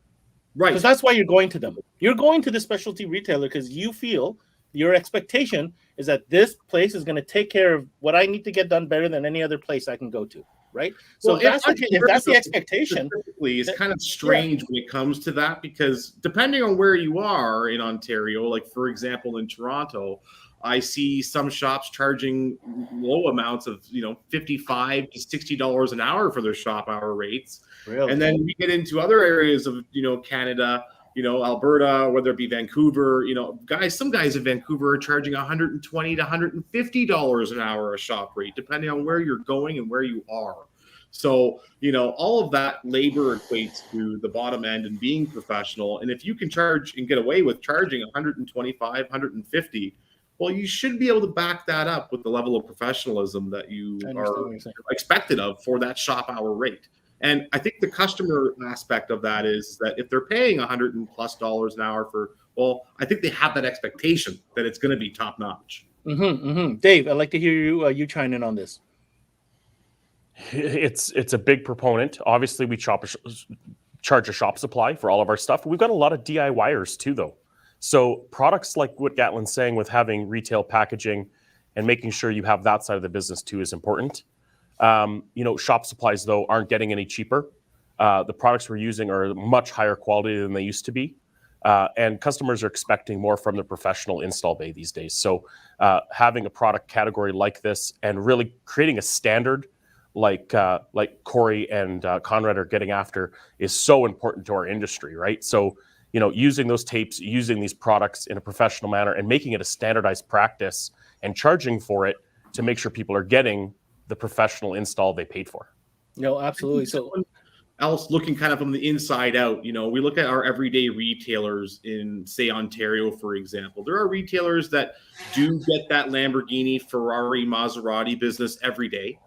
Right. Because that's why you're going to them. You're going to the specialty retailer because you feel your expectation is that this place is going to take care of what I need to get done better than any other place I can go to. Right. So well, if that's the expectation, it's kind of strange when it comes to that, because depending on where you are in Ontario, like for example in Toronto, I see some shops charging low amounts of, you know, $55 to $60 an hour for their shop hour rates. Really? And then we get into other areas of, you know, Canada, you know, Alberta, whether it be Vancouver, you know, some guys in Vancouver are charging $120 to $150 an hour a shop rate, depending on where you're going and where you are. So, you know, all of that labor equates to the bottom end and being professional. And if you can charge and get away with charging $125, $150, well, you should be able to back that up with the level of professionalism that you are expected of for that shop hour rate. And I think the customer aspect of that is that if they're paying $100+ an hour for, well, I think they have that expectation that it's going to be top notch. Dave, I'd like to hear you chime in on this. It's a big proponent. Obviously, we charge a shop supply for all of our stuff. We've got a lot of DIYers too, though. So products like what Gatlin's saying with having retail packaging and making sure you have that side of the business too is important. You know, shop supplies, though, aren't getting any cheaper. The products we're using are much higher quality than they used to be. And customers are expecting more from the professional install bay these days. So having a product category like this and really creating a standard like Cory and Conrad are getting after is so important to our industry, right? So, you know, using those tapes, using these products in a professional manner and making it a standardized practice and charging for it to make sure people are getting the professional install they paid for. No, absolutely. So else looking kind of from the inside out, you know, we look at our everyday retailers in, say, Ontario, for example. There are retailers that do get that Lamborghini, Ferrari, Maserati business every day.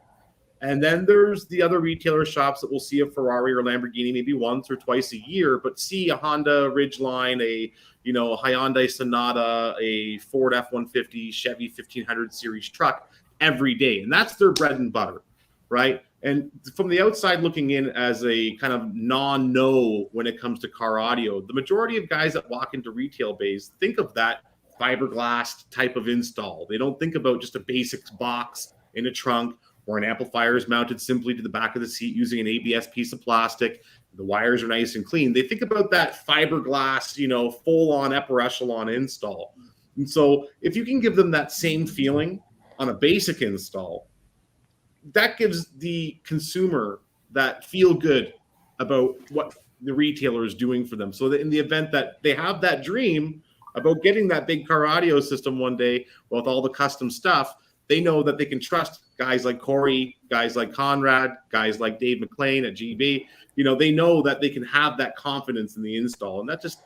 And then there's the other retailer shops that will see a Ferrari or Lamborghini maybe once or twice a year, but see a Honda Ridgeline, a Hyundai Sonata, a Ford F-150, Chevy 1500 series truck every day. And that's their bread and butter, right? And from the outside looking in as a kind of non-know when it comes to car audio, the majority of guys that walk into retail bays think of that fiberglass type of install. They don't think about just a basic box in a trunk or an amplifier is mounted simply to the back of the seat using an ABS piece of plastic. The wires are nice and clean. They think about that fiberglass, you know, full-on upper echelon install. And so if you can give them that same feeling on a basic install, that gives the consumer that feel good about what the retailer is doing for them. So that in the event that they have that dream about getting that big car audio system one day with all the custom stuff, they know that they can trust guys like Cory, guys like Conrad, guys like Dave McLean at GB. You know, they know that they can have that confidence in the install, and that just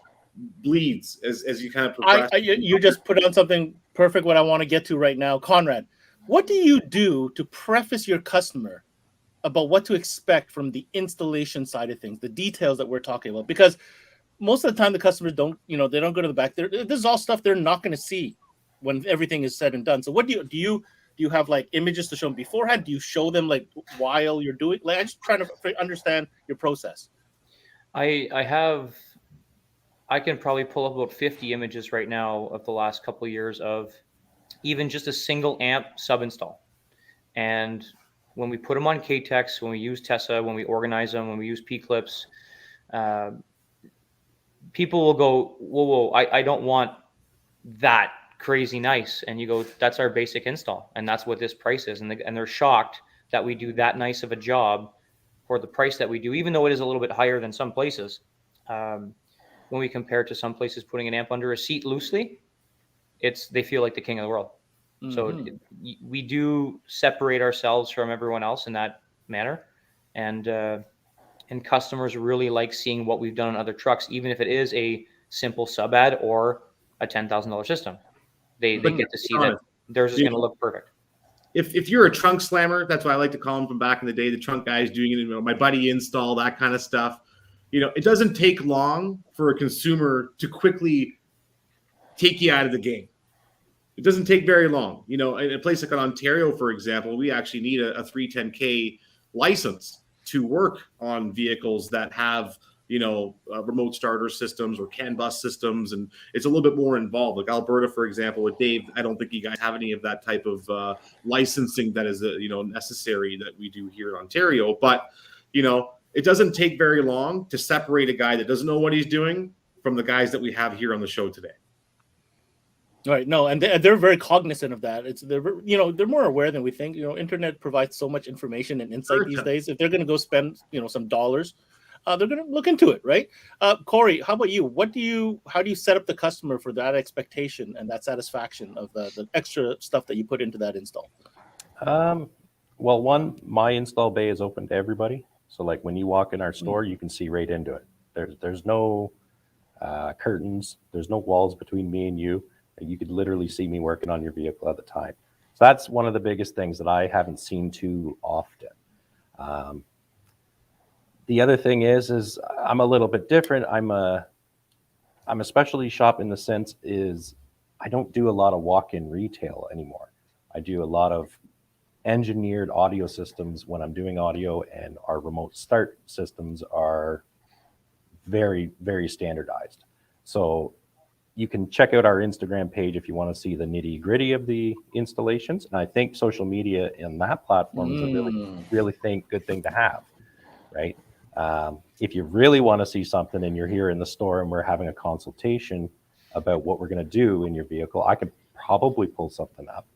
bleeds as you kind of progress. You just put on something perfect, what I want to get to right now. Conrad, what do you do to preface your customer about what to expect from the installation side of things, the details that we're talking about? Because most of the time the customers don't, you know, they don't go to the back. This is all stuff they're not going to see when everything is said and done. So what do you Do you have like images to show them beforehand? Do you show them like while you're doing? Like, I'm just trying to understand your process. I can probably pull up about 50 images right now of the last couple of years of even just a single amp sub install. And when we put them on KTEX, when we use Tessa, when we organize them, when we use P-clips, people will go, whoa, I don't want that crazy nice. And you go, that's our basic install. And that's what this price is. And they're shocked that we do that nice of a job for the price that we do, even though it is a little bit higher than some places. When we compare it to some places putting an amp under a seat loosely, they feel like the king of the world. So we do separate ourselves from everyone else in that manner. And customers really like seeing what we've done on other trucks, even if it is a simple sub ad or a $10,000 system. They get to see that theirs is going to look perfect. If you're a trunk slammer, that's why I like to call them from back in the day, the trunk guys doing it, my buddy install, that kind of stuff. It doesn't take long for a consumer to quickly take you out of the game. It doesn't take very long. In a place like in Ontario, for example, we actually need a 310K license to work on vehicles that have, remote starter systems or CAN bus systems. And it's a little bit more involved. Like Alberta, for example, with Dave, I don't think you guys have any of that type of licensing that is, necessary that we do here in Ontario. But, it doesn't take very long to separate a guy that doesn't know what he's doing from the guys that we have here on the show today. Right. No, and they're very cognizant of that. They're more aware than we think. Internet provides so much information and insight these days. If they're going to go spend, some dollars, they're going to look into it, right? Cory, how about you? How do you set up the customer for that expectation and that satisfaction of the extra stuff that you put into that install? Well, my install bay is open to everybody. So like when you walk in our store, you can see right into it. There's no curtains. There's no walls between me and you. You could literally see me working on your vehicle at the time. So that's one of the biggest things that I haven't seen too often. The other thing is I'm a little bit different. I'm a specialty shop in the sense is I don't do a lot of walk-in retail anymore. I do a lot of engineered audio systems when I'm doing audio, and our remote start systems are very, very standardized. So you can check out our Instagram page if you want to see the nitty gritty of the installations. And I think social media in that platform is a really good thing to have, right? If you really want to see something and you're here in the store and we're having a consultation about what we're going to do in your vehicle, I could probably pull something up.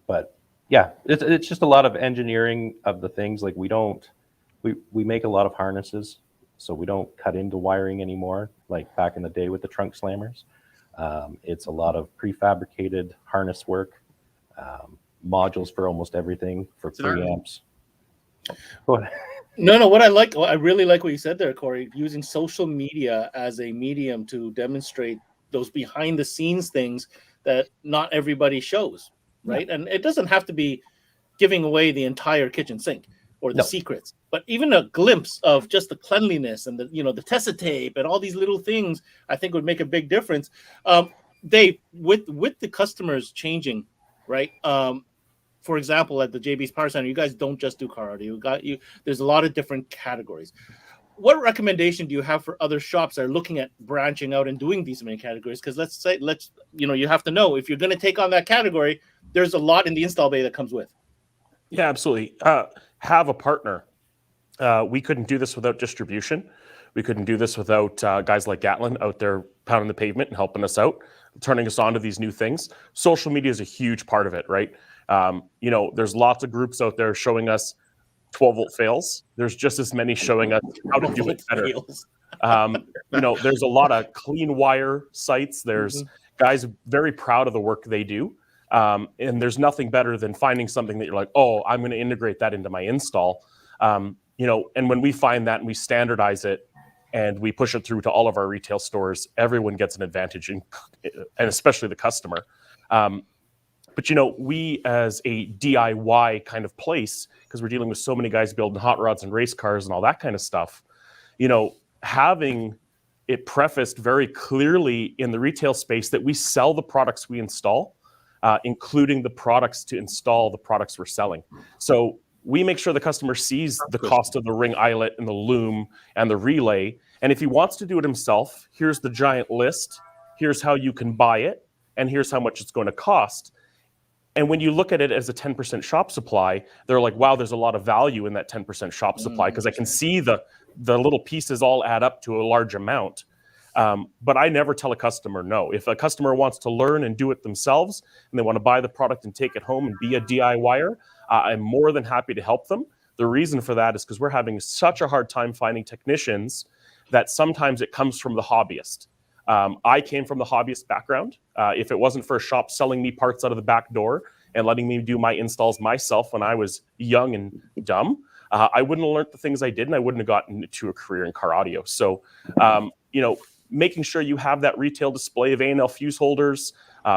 But yeah, it's just a lot of engineering of the things. Like we make a lot of harnesses. So we don't cut into wiring anymore, like back in the day with the trunk slammers. It's a lot of prefabricated harness work, modules for almost everything, for preamps. No, I really like what you said there, Cory, using social media as a medium to demonstrate those behind the scenes things that not everybody shows, right? Yeah. And it doesn't have to be giving away the entire kitchen sink or the secrets, but even a glimpse of just the cleanliness and the Tessa tape and all these little things, I think would make a big difference. Dave, with the customers changing, right? For example, at the JB's Powercentres, you guys don't just do car audio. There's a lot of different categories. What recommendation do you have for other shops that are looking at branching out and doing these many categories? Because you have to know if you're going to take on that category, there's a lot in the install bay that comes with. Yeah, absolutely. Have a partner. We couldn't do this without distribution. We couldn't do this without guys like Gatlin out there pounding the pavement and helping us out, turning us on to these new things. Social media is a huge part of it, right? There's lots of groups out there showing us 12-volt fails. There's just as many showing us how to do it better. There's a lot of clean wire sites. There's guys very proud of the work they do. And there's nothing better than finding something that you're like, oh, I'm going to integrate that into my install. And when we find that and we standardize it and we push it through to all of our retail stores, everyone gets an advantage, and especially the customer. But we as a DIY kind of place, because we're dealing with so many guys building hot rods and race cars and all that kind of stuff, having it prefaced very clearly in the retail space that we sell the products we install. including the products to install the products we're selling. So we make sure the customer sees the cost of the ring eyelet and the loom and the relay. And if he wants to do it himself, here's the giant list. Here's how you can buy it. And here's how much it's going to cost. And when you look at it as a 10% shop supply, they're like, wow, there's a lot of value in that 10% shop supply because I can see the little pieces all add up to a large amount. But I never tell a customer no. If a customer wants to learn and do it themselves and they want to buy the product and take it home and be a DIYer, I'm more than happy to help them. The reason for that is because we're having such a hard time finding technicians that sometimes it comes from the hobbyist. I came from the hobbyist background. If it wasn't for a shop selling me parts out of the back door and letting me do my installs myself when I was young and dumb, I wouldn't have learned the things I did, and I wouldn't have gotten into a career in car audio. So, making sure you have that retail display of A&L fuse holders,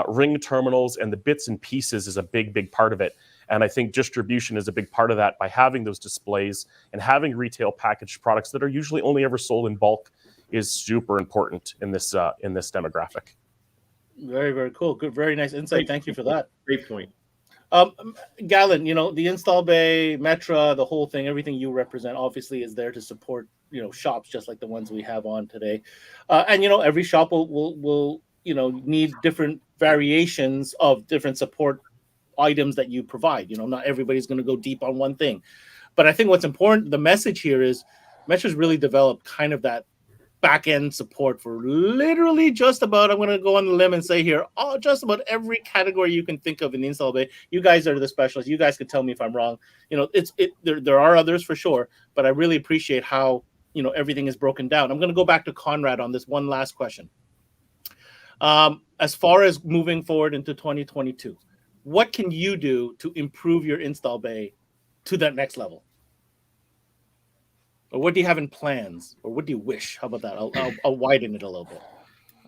ring terminals, and the bits and pieces is a big, big part of it. And I think distribution is a big part of that by having those displays and having retail packaged products that are usually only ever sold in bulk is super important in this demographic. Very, very cool. Good, very nice insight. Thank you for that. Great point. Gatlin, the install bay, Metra, the whole thing, everything you represent obviously is there to support, shops just like the ones we have on today. And every shop will need different variations of different support items that you provide. Not everybody's going to go deep on one thing. But I think what's important, the message here is Metra's really developed kind of that back-end support for literally just about, I'm going to go on the limb and say here, just about every category you can think of in the install bay. You guys are the specialists. You guys can tell me if I'm wrong. There are others for sure, but I really appreciate how, everything is broken down. I'm going to go back to Conrad on this one last question. As far as moving forward into 2022, what can you do to improve your install bay to that next level? Or what do you have in plans? Or what do you wish? How about that? I'll widen it a little bit.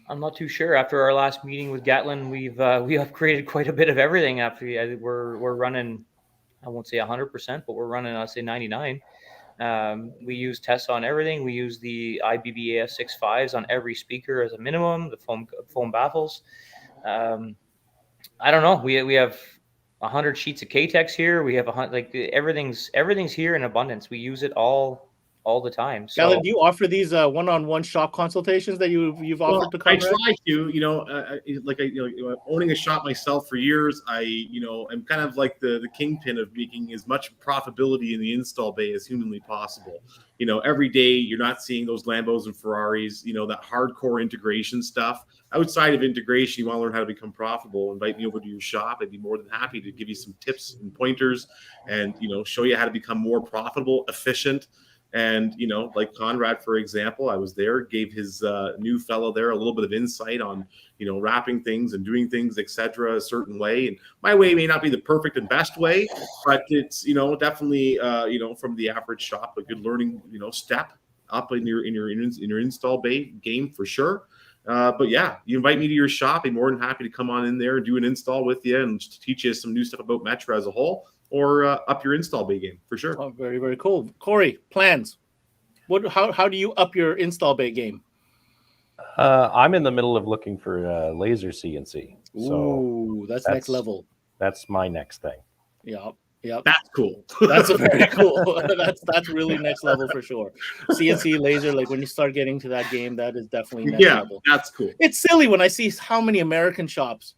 I'm not too sure. After our last meeting with Gatlin, we upgraded quite a bit of everything. After we're running, I won't say 100%, but we're running, I'll say 99. We use tests on everything. We use the IBB AS65s on every speaker as a minimum. The foam baffles. I don't know. We have 100 sheets of K-Tex here. We have everything's here in abundance. We use it all the time. So, Gatlin, do you offer these one-on-one shop consultations that you've offered to Conrad? I try to, owning a shop myself for years, I'm kind of like the kingpin of making as much profitability in the install bay as humanly possible. Every day you're not seeing those Lambos and Ferraris, that hardcore integration stuff. Outside of integration, you want to learn how to become profitable, invite me over to your shop. I'd be more than happy to give you some tips and pointers and, show you how to become more profitable, efficient. And, like Conrad, for example, I was there, gave his new fellow there a little bit of insight on, wrapping things and doing things, etc., a certain way. And my way may not be the perfect and best way, but it's, definitely, from the average shop, a good learning, step up in your install bay game for sure. But yeah, you invite me to your shop. I'm more than happy to come on in there and do an install with you and teach you some new stuff about Metra as a whole. Or up your install bay game for sure. Oh, very, very cool. Cory, plans. How do you up your install bay game? I'm in the middle of looking for laser CNC. Ooh, that's next level. That's my next thing. Yep. That's cool. That's very cool. That's really next level for sure. CNC laser, like when you start getting to that game, that is definitely next level. That's cool. It's silly when I see how many American shops,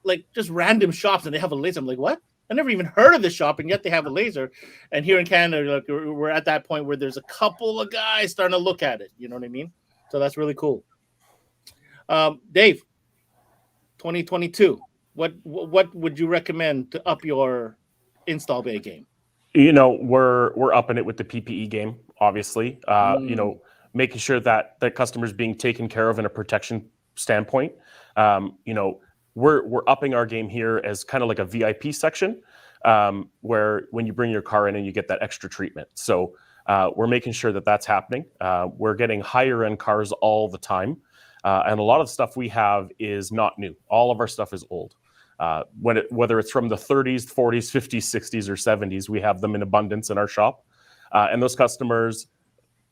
like just random shops, and they have a laser. I'm like, what? I never even heard of this shop, and yet they have a laser. And here in Canada, we're at that point where there's a couple of guys starting to look at it. You know what I mean? So that's really cool. Dave, 2022, what would you recommend to up your install bay game? We're upping it with the PPE game, obviously. Making sure that customers being taken care of in a protection standpoint. We're upping our game here as kind of like a VIP section, where when you bring your car in and you get that extra treatment. So we're making sure that that's happening. We're getting higher end cars all the time. And a lot of the stuff we have is not new. All of our stuff is old. Whether it's from the 30s, 40s, 50s, 60s, or 70s, we have them in abundance in our shop. And those customers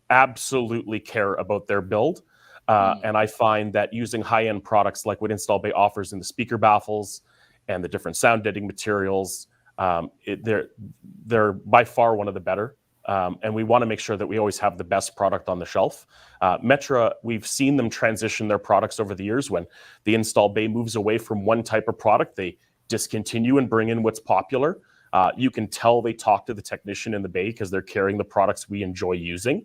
absolutely care about their build. And I find that using high-end products like what Install Bay offers in the speaker baffles and the different sound deadening materials. They're by far one of the better. And we want to make sure that we always have the best product on the shelf. Metra, we've seen them transition their products over the years. When the install bay moves away from one type of product, they discontinue and bring in what's popular. You can tell they talk to the technician in the bay because they're carrying the products we enjoy using.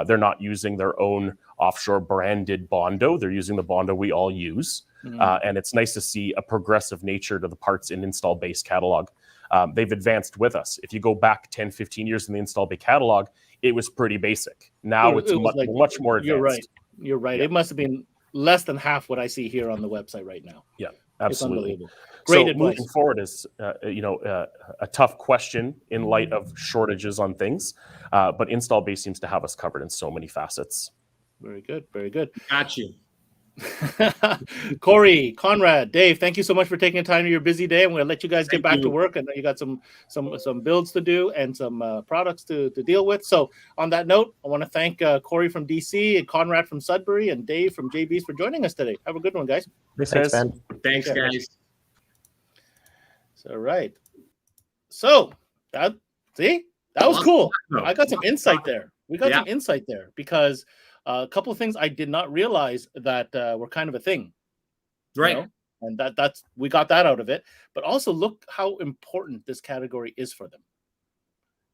They're not using their own offshore branded Bondo. They're using the Bondo we all use. And it's nice to see a progressive nature to the parts in install base catalog. They've advanced with us. If you go back 10, 15 years in the install bay catalog, it was pretty basic. Now it's much more advanced. You're right. Yeah. It must have been less than half what I see here on the website right now. Yeah, absolutely. Great so advice. Moving forward is, a tough question in light of shortages on things, but install base seems to have us covered in so many facets. Very good. Very good. Got you. Cory, Conrad, Dave, thank you so much for taking the time of your busy day. I'm going to let you guys get back to work. I know you got some builds to do and some products to deal with. So on that note, I want to thank Cory from DC and Conrad from Sudbury and Dave from JB's for joining us today. Have a good one, guys. Thanks, man. Thanks, guys. All right. So that was cool. I got some insight there. We got some insight there because a couple of things I did not realize that were kind of a thing, right? And that's we got that out of it. But also look how important this category is for them.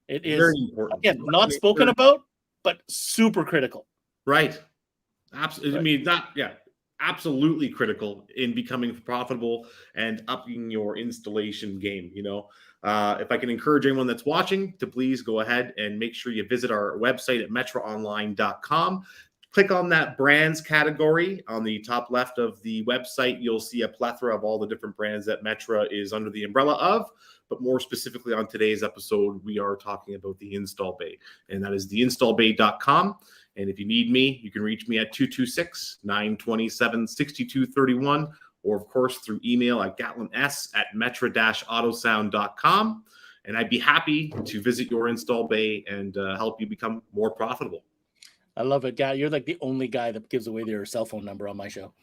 It is very important. Again, not spoken about, but super critical. Right. Absolutely. I mean, absolutely critical in becoming profitable and upping your installation game. If I can encourage anyone that's watching to please go ahead and make sure you visit our website at metraonline.com. Click on that brands category on the top left of the website. You'll see a plethora of all the different brands that Metra is under the umbrella of. But more specifically on today's episode, we are talking about the install bay, and that is theinstallbay.com. And if you need me, you can reach me at 226-927-6231. Or, of course, through email at gatlins@metra-autosound.com. And I'd be happy to visit your install bay and help you become more profitable. I love it, Gat. You're like the only guy that gives away their cell phone number on my show.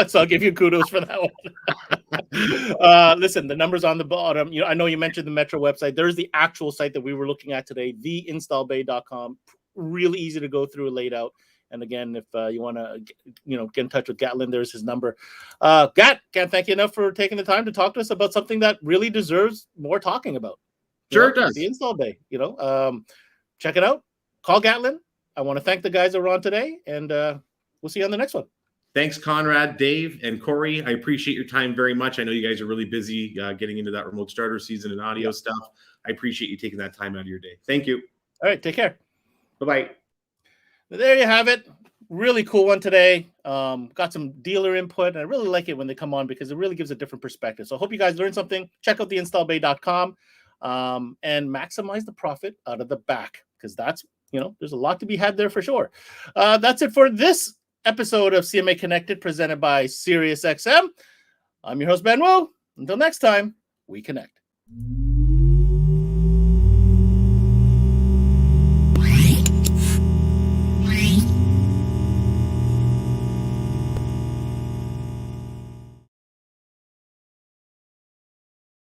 So I'll give you kudos for that one. Listen, the number's on the bottom. I know you mentioned the Metra website. There's the actual site that we were looking at today, theinstallbay.com. Really easy to go through, laid out. And again, if you want to, get in touch with Gatlin, there's his number. Gat, can't thank you enough for taking the time to talk to us about something that really deserves more talking about. Sure it does. The install bay, check it out. Call Gatlin. I want to thank the guys that were on today, and we'll see you on the next one. Thanks, Conrad, Dave, and Cory. I appreciate your time very much. I know you guys are really busy getting into that remote starter season and audio stuff. I appreciate you taking that time out of your day. Thank you. All right, take care. Bye-bye. There you have it. Really cool one today. Got some dealer input, and I really like it when they come on because it really gives a different perspective. So I hope you guys learned something. Check out theinstallbay.com and maximize the profit out of the back because that's, there's a lot to be had there for sure. That's it for this episode of CMA Connected presented by SiriusXM. I'm your host, Ben Wu. Until next time, we connect.